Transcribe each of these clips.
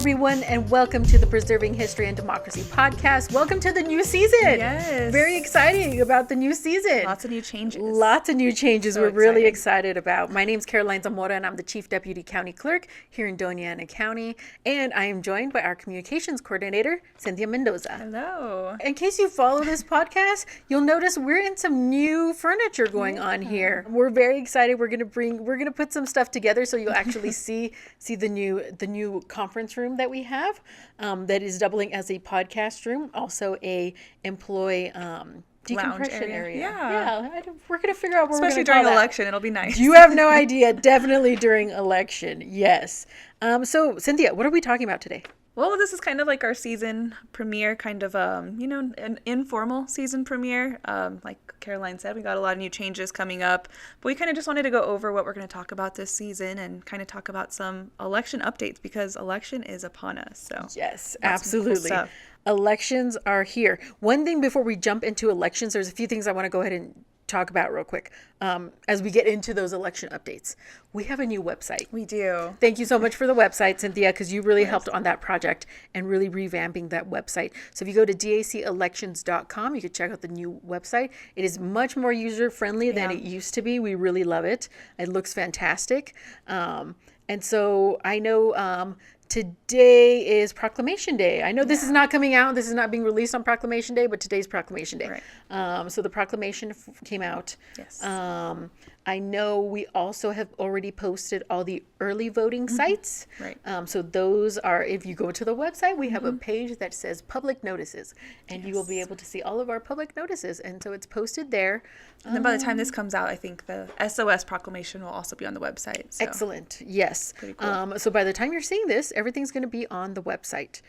everyone, and welcome to the Preserving History and Democracy podcast. Welcome to the new season. Yes. Very exciting about the new season. Lots of new changes. So we're really excited about. My name's Caroline Zamora, and I'm the Chief Deputy County Clerk here in Doña Ana County. And I am joined by our Communications Coordinator, Cynthia Mendoza. Hello. In case you follow this podcast, you'll notice we're in some new furniture going on here. We're very excited. We're gonna put some stuff together so you'll actually see the new conference room that we have, that is doubling as a podcast room, also a employee decompression area. Yeah. We're gonna figure out where especially we're gonna during election. It'll be nice. You have no idea. Definitely during election. Yes. So Cynthia, what are we talking about today? Well, this is kind of like our season premiere, kind of, an informal season premiere. Like Caroline said, we got a lot of new changes coming up, but we kind of just wanted to go over what we're going to talk about this season and kind of talk about some election updates because election is upon us. So yes, absolutely. Cool, elections are here. One thing before we jump into elections, there's a few things I want to go ahead and talk about real quick as we get into those election updates. We have a new website. We do. Thank you so much for the website, Cynthia, because you really helped on that project and really revamping that website. So if you go to dacelections.com, you can check out the new website. It is much more user-friendly than it used to be. We really love it. It looks fantastic. And so I know today is Proclamation Day. I know this is not coming out. This is not being released on Proclamation Day, but today's Proclamation Day. Right. So the proclamation came out. Yes. I know we also have already posted all the early voting sites. Right. So those are, if you go to the website, we have a page that says public notices, and you will be able to see all of our public notices. And so it's posted there. And then by the time this comes out, I think the SOS proclamation will also be on the website. So. Excellent. Yes. Pretty cool. So by the time you're seeing this, everything's going to be on the website.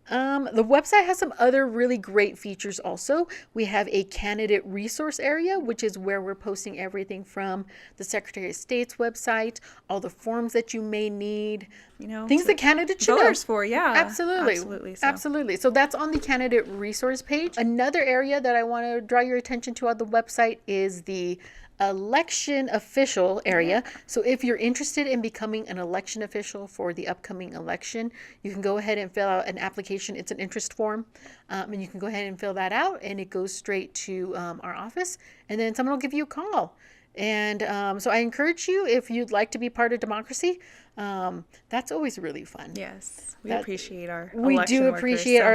The website has some other really great features also. We have a candidate resource area, which is where we're posting everything from the Secretary of State's website, all the forms that you may need, things that candidates should know. For, yeah. Absolutely. So that's on the candidate resource page. Another area that I want to draw your attention to on the website is the election official area. So if you're interested in becoming an election official for the upcoming election, you can go ahead and fill out an application. It's an interest form, and you can go ahead and fill that out, and it goes straight to our office, and then someone will give you a call. And so I encourage you, if you'd like to be part of democracy, that's always really fun. Yes, we appreciate our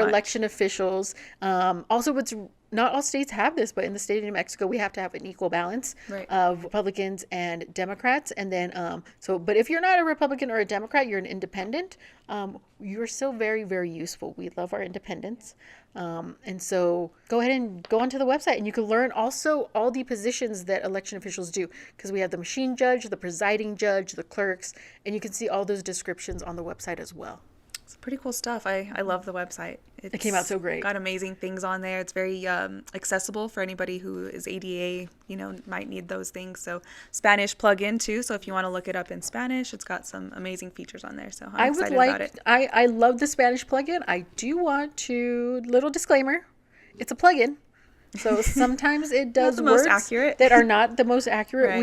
election officials. Also, not all states have this, but in the state of New Mexico, we have to have an equal balance of Republicans and Democrats. And then, but if you're not a Republican or a Democrat, you're an independent, you're still very, very useful. We love our independence. And so go ahead and go onto the website, and you can learn also all the positions that election officials do, because we have the machine judge, the presiding judge, the clerks, and you can see all those descriptions on the website as well. It's pretty cool stuff. I love the website. It came out so great. Got amazing things on there. It's very accessible for anybody who is ADA, might need those things. So Spanish plug-in too. So if you want to look it up in Spanish, it's got some amazing features on there. So I'm excited about it. I love the Spanish plug-in. I do want to, little disclaimer, it's a plug-in. So sometimes it does words that are not the most accurate. Right.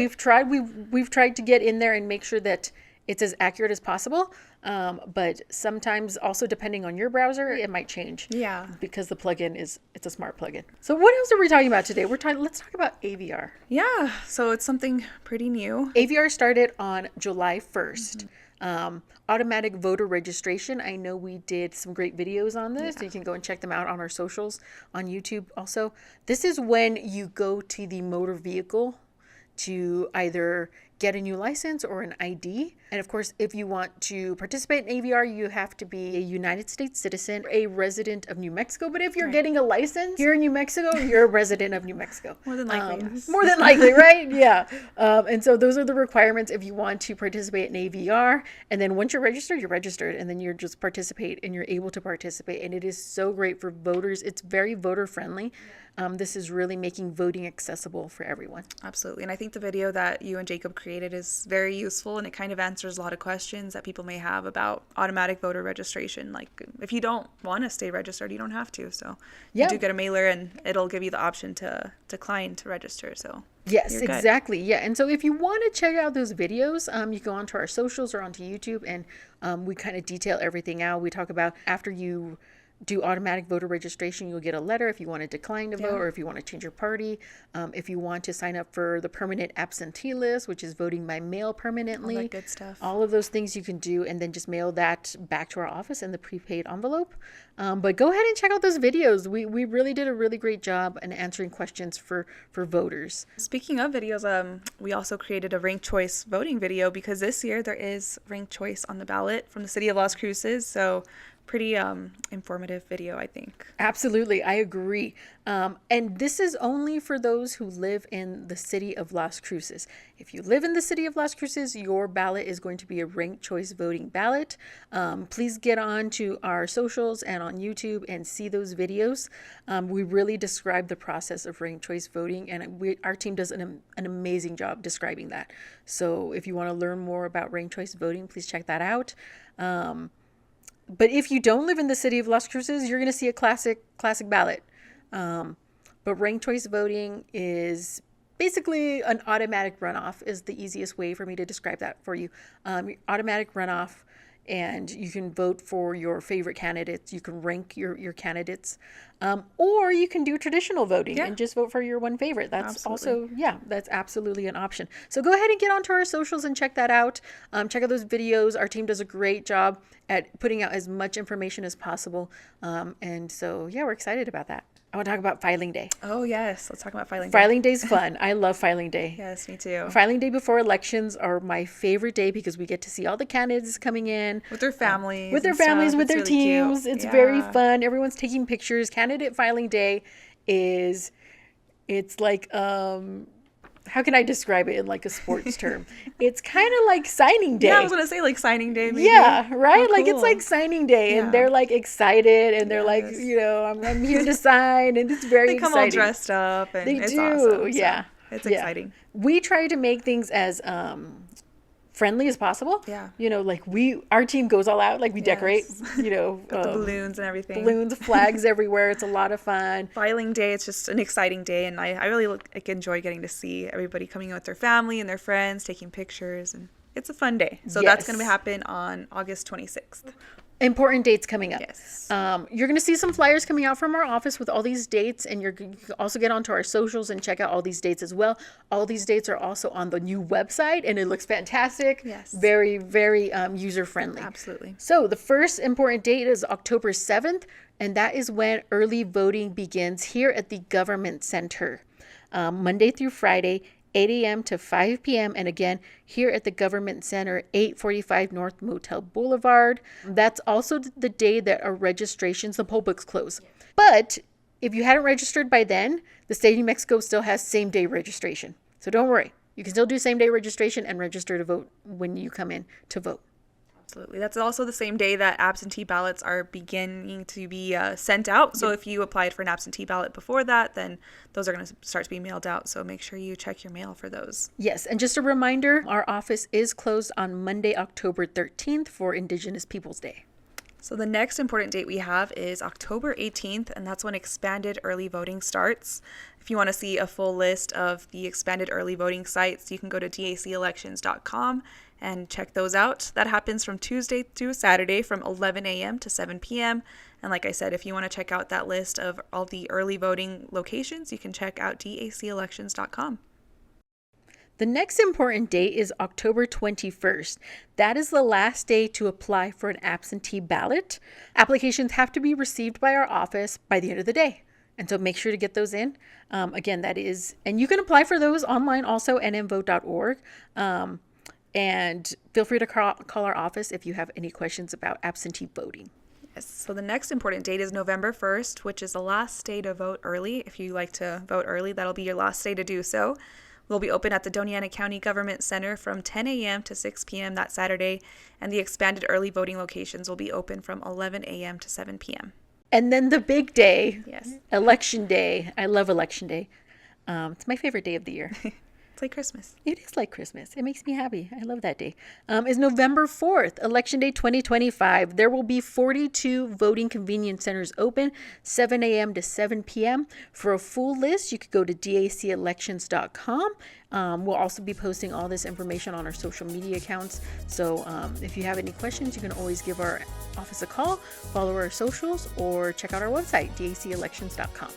We've tried to get in there and make sure that it's as accurate as possible. But sometimes also depending on your browser, it might change. Yeah. Because the plugin it's a smart plugin. So what else are we talking about today? Let's talk about AVR. Yeah. So it's something pretty new. AVR started on July 1st. Automatic voter registration. I know we did some great videos on this. So you can go and check them out on our socials, on YouTube also. This is when you go to the motor vehicle to either get a new license or an ID. And of course, if you want to participate in AVR, you have to be a United States citizen, a resident of New Mexico. But if you're getting a license here in New Mexico, you're a resident of New Mexico. More than likely, yes. More than likely, right? Yeah. And so those are the requirements if you want to participate in AVR. And then once you're registered, and then you're just participate, and you're able to participate. And it is so great for voters. It's very voter friendly. This is really making voting accessible for everyone. Absolutely. And I think the video that you and Jacob created is very useful, and it kind of answers a lot of questions that people may have about automatic voter registration. Like, if you don't want to stay registered, you don't have to. So you do get a mailer, and it'll give you the option to decline to register. So yes, exactly. Yeah. And so if you want to check out those videos, you go onto our socials or onto YouTube, and we kind of detail everything out. We talk about after you do automatic voter registration, you'll get a letter if you want to decline to vote, or if you want to change your party, if you want to sign up for the permanent absentee list, which is voting by mail permanently. All that good stuff. All of those things you can do, and then just mail that back to our office in the prepaid envelope. But go ahead and check out those videos. We really did a really great job in answering questions for voters. Speaking of videos, we also created a ranked choice voting video, because this year there is ranked choice on the ballot from the city of Las Cruces. So pretty informative video, I think. Absolutely, I agree. And this is only for those who live in the city of Las Cruces. If you live in the city of Las Cruces, your ballot is going to be a ranked choice voting ballot. Please get on to our socials and on YouTube and see those videos. We really describe the process of ranked choice voting, and our team does an amazing job describing that. So if you want to learn more about ranked choice voting, please check that out. But if you don't live in the city of Las Cruces, you're going to see a classic ballot. But ranked choice voting is basically an automatic runoff is the easiest way for me to describe that for you. Automatic runoff, and you can vote for your favorite candidates. You can rank your candidates. Or you can do traditional voting and just vote for your one favorite. That's that's absolutely an option. So go ahead and get onto our socials and check that out. Check out those videos. Our team does a great job at putting out as much information as possible. And so, we're excited about that. I want to talk about filing day. Oh, yes. Let's talk about filing day. Filing day is fun. I love filing day. Yes, me too. Filing day before elections are my favorite day because we get to see all the candidates coming in. With their families. With their families, with their really teams. Cute. It's very fun. Everyone's taking pictures. Candidate filing day it's like, how can I describe it in like a sports term? It's kind of like signing day. Yeah, I was going to say like signing day. Maybe. Yeah, right? Oh, like cool. it's like signing day, and they're like excited, and they're like, I'm here to sign, and it's very exciting. They come all dressed up, and it's awesome. Yeah. So it's exciting. We try to make things as friendly as possible. Yeah. Like our team goes all out, like we decorate, Got the balloons and everything. Balloons, flags everywhere. It's a lot of fun. Filing day, it's just an exciting day, and I really enjoy getting to see everybody coming in with their family and their friends, taking pictures, and it's a fun day. So that's going to happen on August 26th. Important dates coming up. Yes. You're going to see some flyers coming out from our office with all these dates, and you can also get onto our socials and check out all these dates as well. All these dates are also on the new website, and it looks fantastic. Yes. Very, very user-friendly. Absolutely. So the first important date is October 7th, and that is when early voting begins here at the Government Center. Monday through Friday, 8 a.m. to 5 p.m. And again, here at the Government Center, 845 North Motel Boulevard. That's also the day that our registrations, the poll books close. But if you hadn't registered by then, the state of New Mexico still has same day registration. So don't worry. You can still do same day registration and register to vote when you come in to vote. Absolutely. That's also the same day that absentee ballots are beginning to be sent out. So if you applied for an absentee ballot before that, then those are going to start to be mailed out. So make sure you check your mail for those. Yes. And just a reminder, our office is closed on Monday, October 13th for Indigenous Peoples Day. So the next important date we have is October 18th, and that's when expanded early voting starts. If you want to see a full list of the expanded early voting sites, you can go to dacelections.com and check those out. That happens from Tuesday through Saturday from 11 a.m. to 7 p.m. And like I said, if you want to check out that list of all the early voting locations, you can check out dacelections.com. The next important date is October 21st. That is the last day to apply for an absentee ballot. Applications have to be received by our office by the end of the day. And so make sure to get those in. Again, that is, and you can apply for those online also, nmvote.org. And feel free to call our office if you have any questions about absentee voting. Yes. So the next important date is November 1st, which is the last day to vote early. If you like to vote early, that'll be your last day to do so. We'll be open at the Doña Ana County Government Center from 10 a.m. to 6 p.m. that Saturday, and the expanded early voting locations will be open from 11 a.m. to 7 p.m. And then the big day, yes, Election Day. I love Election Day. It's my favorite day of the year. It's like Christmas. It is like Christmas. It makes me happy. I love that day. Is November 4th, Election Day 2025. There will be 42 voting convenience centers open, 7 a.m. to 7 p.m. For a full list, you could go to dacelections.com. We'll also be posting all this information on our social media accounts. So if you have any questions, you can always give our office a call, follow our socials, or check out our website, dacelections.com.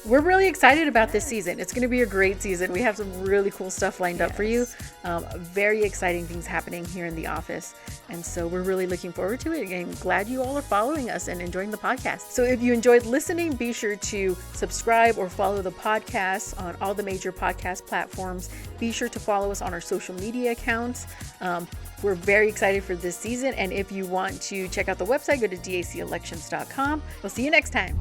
We're really excited about this season. It's going to be a great season. We have some really cool stuff lined up for you. Very exciting things happening here in the office. And so we're really looking forward to it. And glad you all are following us and enjoying the podcast. So if you enjoyed listening, be sure to subscribe or follow the podcast on all the major podcast platforms. Be sure to follow us on our social media accounts. We're very excited for this season. And if you want to check out the website, go to dacelections.com. We'll see you next time.